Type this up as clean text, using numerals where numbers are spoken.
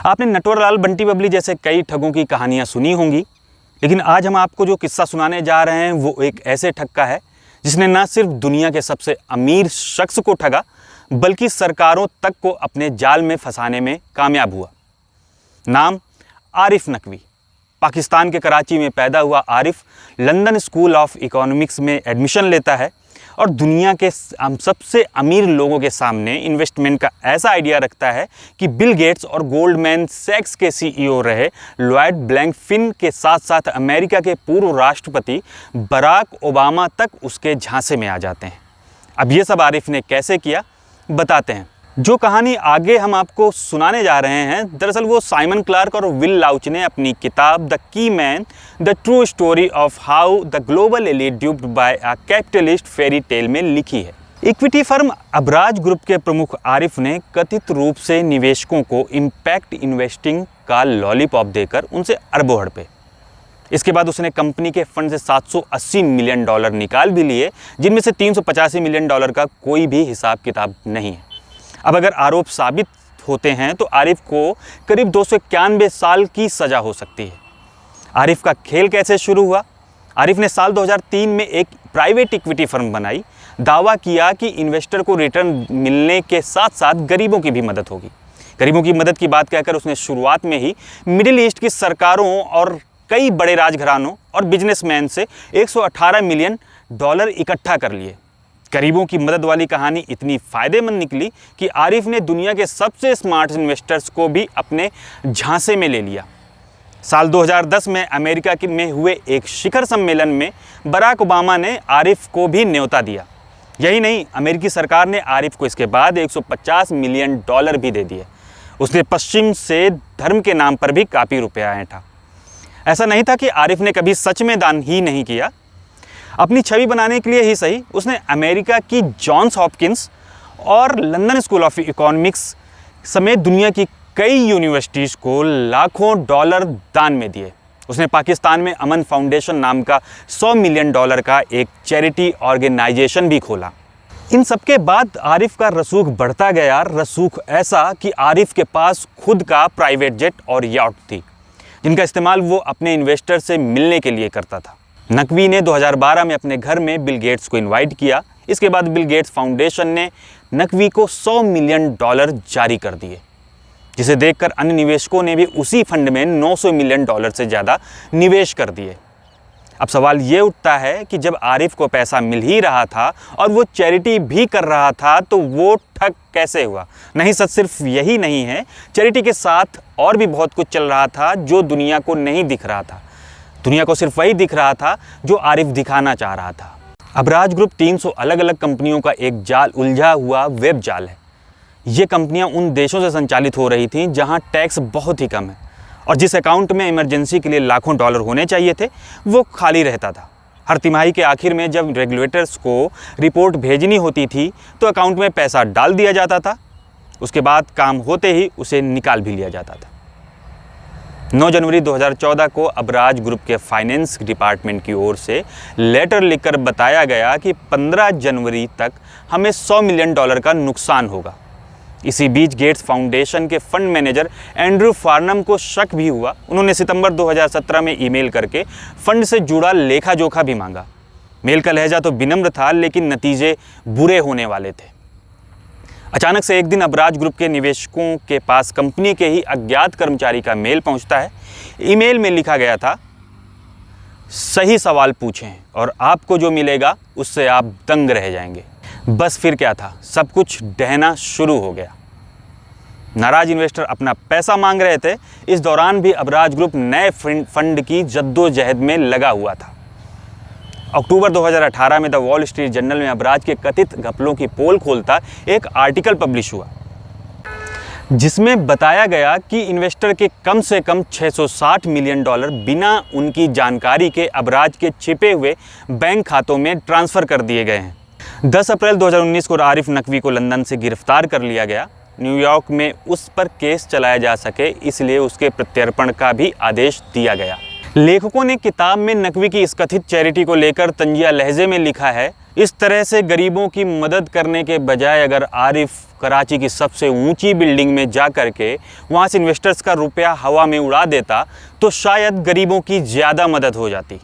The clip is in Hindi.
आपने नटवरलाल बंटी बबली जैसे कई ठगों की कहानियां सुनी होंगी, लेकिन आज हम आपको जो किस्सा सुनाने जा रहे हैं वो एक ऐसे ठग का है जिसने न सिर्फ दुनिया के सबसे अमीर शख्स को ठगा, बल्कि सरकारों तक को अपने जाल में फंसाने में कामयाब हुआ। नाम आरिफ नकवी। पाकिस्तान के कराची में पैदा हुआ Arif London school of economics में एडमिशन लेता है और दुनिया के सबसे अमीर लोगों के सामने इन्वेस्टमेंट का ऐसा आइडिया रखता है कि बिल गेट्स और गोल्डमैन सैक्स के सीईओ रहे लॉयड ब्लैंकफिन के साथ साथ अमेरिका के पूर्व राष्ट्रपति बराक ओबामा तक उसके झांसे में आ जाते हैं। अब ये सब आरिफ ने कैसे किया बताते हैं। जो कहानी आगे हम आपको सुनाने जा रहे हैं, दरअसल वो साइमन क्लार्क और विल लाउच ने अपनी किताब the key man the true story of how the global elite duped by a capitalist fairy tale में लिखी है। इक्विटी फर्म अबराज ग्रुप के प्रमुख आरिफ ने कथित रूप से निवेशकों को इम्पैक्ट इन्वेस्टिंग का लॉलीपॉप देकर उनसे अरबों हड़पे। इसके बाद उसने कंपनी के फंड से $780 मिलियन निकाल भी लिए, जिनमें से $385 मिलियन का कोई भी हिसाब किताब नहीं है। अब अगर आरोप साबित होते हैं तो आरिफ को करीब 291 साल की सज़ा हो सकती है। आरिफ का खेल कैसे शुरू हुआ? आरिफ ने साल 2003 में एक प्राइवेट इक्विटी फर्म बनाई। दावा किया कि इन्वेस्टर को रिटर्न मिलने के साथ साथ गरीबों की भी मदद होगी। गरीबों की मदद की बात कहकर उसने शुरुआत में ही मिडिल ईस्ट की सरकारों और कई बड़े राजघरानों और बिजनेसमैन से $118 मिलियन इकट्ठा कर लिए। गरीबों की मदद वाली कहानी इतनी फ़ायदेमंद निकली कि आरिफ ने दुनिया के सबसे स्मार्ट इन्वेस्टर्स को भी अपने झांसे में ले लिया। साल 2010 में अमेरिका में हुए एक शिखर सम्मेलन में बराक ओबामा ने आरिफ को भी न्योता दिया। यही नहीं, अमेरिकी सरकार ने आरिफ को इसके बाद $150 मिलियन भी दे दिए। उसने पश्चिम से धर्म के नाम पर भी काफ़ी रुपया ऐंठा। ऐसा नहीं था कि आरिफ ने कभी सच में दान ही नहीं किया। अपनी छवि बनाने के लिए ही सही, उसने अमेरिका की जॉन्स हॉपकिंस और लंदन स्कूल ऑफ इकोनॉमिक्स समेत दुनिया की कई यूनिवर्सिटीज़ को लाखों डॉलर दान में दिए। उसने पाकिस्तान में अमन फाउंडेशन नाम का $100 मिलियन का एक चैरिटी ऑर्गेनाइजेशन भी खोला। इन सब के बाद आरिफ का रसूख बढ़ता गया, रसूख ऐसा कि आरिफ के पास खुद का प्राइवेट जेट और याट थी, जिनका इस्तेमाल वो अपने इन्वेस्टर से मिलने के लिए करता था। नकवी ने 2012 में अपने घर में बिल गेट्स को इनवाइट किया। इसके बाद बिल गेट्स फाउंडेशन ने नकवी को $100 मिलियन जारी कर दिए, जिसे देखकर अन्य निवेशकों ने भी उसी फंड में $900 मिलियन से ज़्यादा निवेश कर दिए। अब सवाल ये उठता है कि जब आरिफ को पैसा मिल ही रहा था और वो चैरिटी भी कर रहा था, तो वो ठग कैसे हुआ? नहीं, सच सिर्फ यही नहीं है, चैरिटी के साथ और भी बहुत कुछ चल रहा था जो दुनिया को नहीं दिख रहा था। दुनिया को सिर्फ वही दिख रहा था जो आरिफ दिखाना चाह रहा था। अबराज ग्रुप 300 अलग अलग कंपनियों का एक जाल उलझा हुआ वेब जाल है। ये कंपनियां उन देशों से संचालित हो रही थीं जहां टैक्स बहुत ही कम है और जिस अकाउंट में इमरजेंसी के लिए लाखों डॉलर होने चाहिए थे वो खाली रहता था। हर तिमाही के आखिर में जब रेगुलेटर्स को रिपोर्ट भेजनी होती थी तो अकाउंट में पैसा डाल दिया जाता था, उसके बाद काम होते ही उसे निकाल भी लिया जाता था। 9 जनवरी 2014 को अबराज ग्रुप के फाइनेंस डिपार्टमेंट की ओर से लेटर लिखकर बताया गया कि 15 जनवरी तक हमें $100 मिलियन का नुकसान होगा। इसी बीच गेट्स फाउंडेशन के फंड मैनेजर एंड्रू फार्नम को शक भी हुआ। उन्होंने सितंबर 2017 में ईमेल करके फंड से जुड़ा लेखा जोखा भी मांगा। मेल का लहजा तो विनम्र था, लेकिन नतीजे बुरे होने वाले थे। अचानक से एक दिन अबराज ग्रुप के निवेशकों के पास कंपनी के ही अज्ञात कर्मचारी का मेल पहुंचता है। ईमेल में लिखा गया था, सही सवाल पूछें और आपको जो मिलेगा उससे आप दंग रह जाएंगे। बस फिर क्या था, सब कुछ डहना शुरू हो गया। नाराज इन्वेस्टर अपना पैसा मांग रहे थे। इस दौरान भी अबराज ग्रुप नए फंड की जद्दोजहद में लगा हुआ था। अक्टूबर 2018 में द वॉल स्ट्रीट जर्नल में अबराज के कथित घपलों की पोल खोलता एक आर्टिकल पब्लिश हुआ, जिसमें बताया गया कि इन्वेस्टर के कम से कम $660 मिलियन बिना उनकी जानकारी के अबराज के छिपे हुए बैंक खातों में ट्रांसफ़र कर दिए गए हैं। 10 अप्रैल 2019 को आरिफ नकवी को लंदन से गिरफ्तार कर लिया गया। न्यूयॉर्क में उस पर केस चलाया जा सके, इसलिए उसके प्रत्यर्पण का भी आदेश दिया गया। लेखकों ने किताब में नकवी की इस कथित चैरिटी को लेकर तंजिया लहजे में लिखा है, इस तरह से गरीबों की मदद करने के बजाय अगर आरिफ कराची की सबसे ऊंची बिल्डिंग में जा कर के वहाँ से इन्वेस्टर्स का रुपया हवा में उड़ा देता तो शायद गरीबों की ज़्यादा मदद हो जाती।